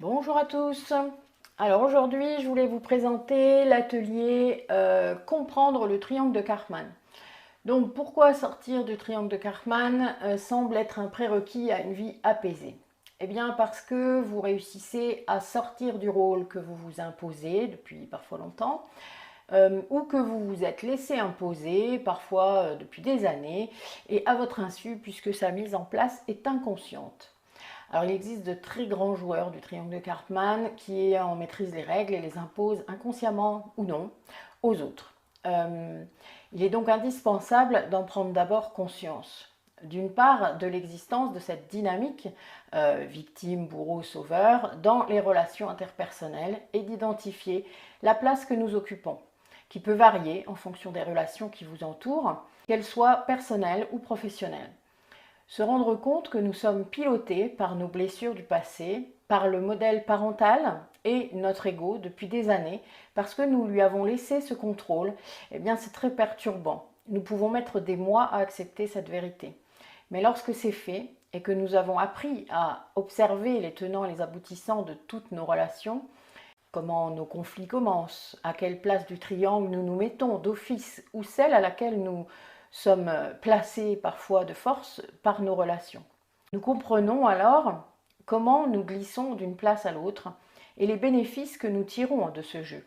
Bonjour à tous. Alors aujourd'hui, je voulais vous présenter l'atelier Comprendre le triangle de Karpman. Donc pourquoi sortir du triangle de Karpman semble être un prérequis à une vie apaisée? Eh bien parce que vous réussissez à sortir du rôle que vous vous imposez depuis parfois longtemps, ou que vous vous êtes laissé imposer parfois depuis des années et à votre insu puisque sa mise en place est inconsciente. Alors, il existe de très grands joueurs du triangle de Karpman qui en maîtrisent les règles et les imposent inconsciemment ou non aux autres. Il est donc indispensable d'en prendre d'abord conscience. D'une part, de l'existence de cette dynamique victime, bourreau, sauveur dans les relations interpersonnelles et d'identifier la place que nous occupons, qui peut varier en fonction des relations qui vous entourent, qu'elles soient personnelles ou professionnelles. Se rendre compte que nous sommes pilotés par nos blessures du passé, par le modèle parental et notre ego depuis des années, parce que nous lui avons laissé ce contrôle, eh bien c'est très perturbant. Nous pouvons mettre des mois à accepter cette vérité. Mais lorsque c'est fait et que nous avons appris à observer les tenants et les aboutissants de toutes nos relations, comment nos conflits commencent, à quelle place du triangle nous nous mettons d'office ou celle à laquelle nous sommes placés parfois de force par nos relations. Nous comprenons alors comment nous glissons d'une place à l'autre et les bénéfices que nous tirons de ce jeu.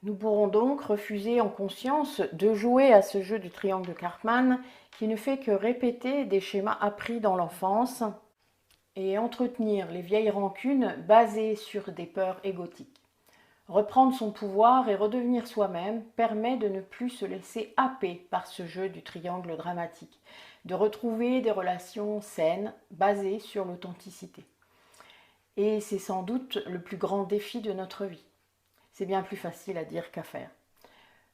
Nous pourrons donc refuser en conscience de jouer à ce jeu du triangle de Karpman qui ne fait que répéter des schémas appris dans l'enfance et entretenir les vieilles rancunes basées sur des peurs égotiques. Reprendre son pouvoir et redevenir soi-même permet de ne plus se laisser happer par ce jeu du triangle dramatique, de retrouver des relations saines basées sur l'authenticité. Et c'est sans doute le plus grand défi de notre vie. C'est bien plus facile à dire qu'à faire.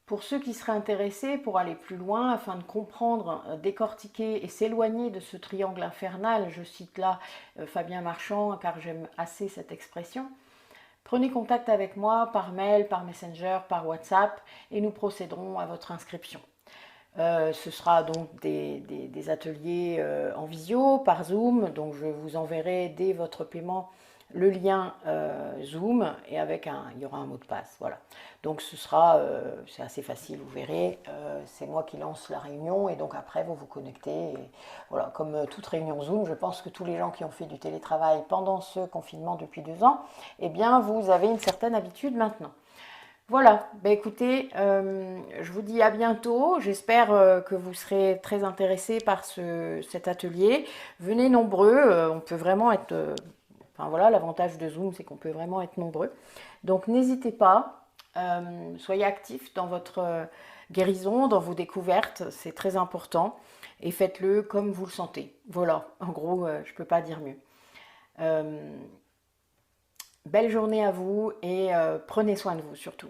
Pour ceux qui seraient intéressés pour aller plus loin, afin de comprendre, décortiquer et s'éloigner de ce triangle infernal, je cite là Fabien Marchand car j'aime assez cette expression, prenez contact avec moi par mail, par Messenger, par WhatsApp et nous procéderons à votre inscription. Ce sera donc des ateliers en visio, par Zoom, donc je vous enverrai dès votre paiement le lien Zoom et il y aura un mot de passe. Voilà. Donc ce sera, c'est assez facile, vous verrez. C'est moi qui lance la réunion et donc après vous vous connectez. Et voilà, comme toute réunion Zoom, je pense que tous les gens qui ont fait du télétravail pendant ce confinement depuis 2 ans, eh bien vous avez une certaine habitude maintenant. Voilà, bah écoutez, je vous dis à bientôt. J'espère que vous serez très intéressés par cet atelier. Venez nombreux, on peut vraiment être... enfin voilà, l'avantage de Zoom, c'est qu'on peut vraiment être nombreux. Donc n'hésitez pas, soyez actifs dans votre guérison, dans vos découvertes, c'est très important. Et faites-le comme vous le sentez. Voilà, en gros, je ne peux pas dire mieux. Belle journée à vous et prenez soin de vous surtout.